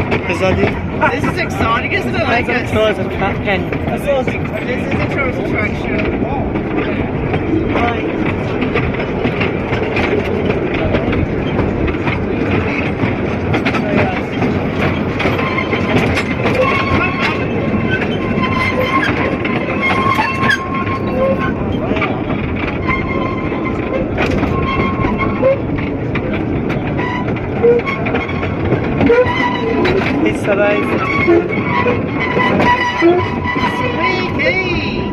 This is exciting, isn't it? Like a tourist attraction. this is a tourist attraction. It's so nice. Squeaky!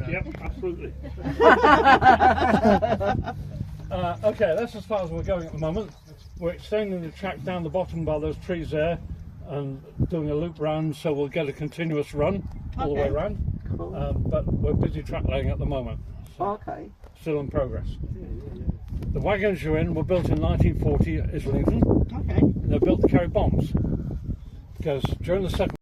Yep, absolutely. Okay, that's as far as we're going at the moment. We're extending the track down the bottom by those trees there and doing a loop round, so we'll get a continuous run all the way around. Cool. But we're busy track laying at the moment. So Okay. still in progress. The wagons you're in were built in 1940 at Islington. Okay. They're built to carry bombs because during the Second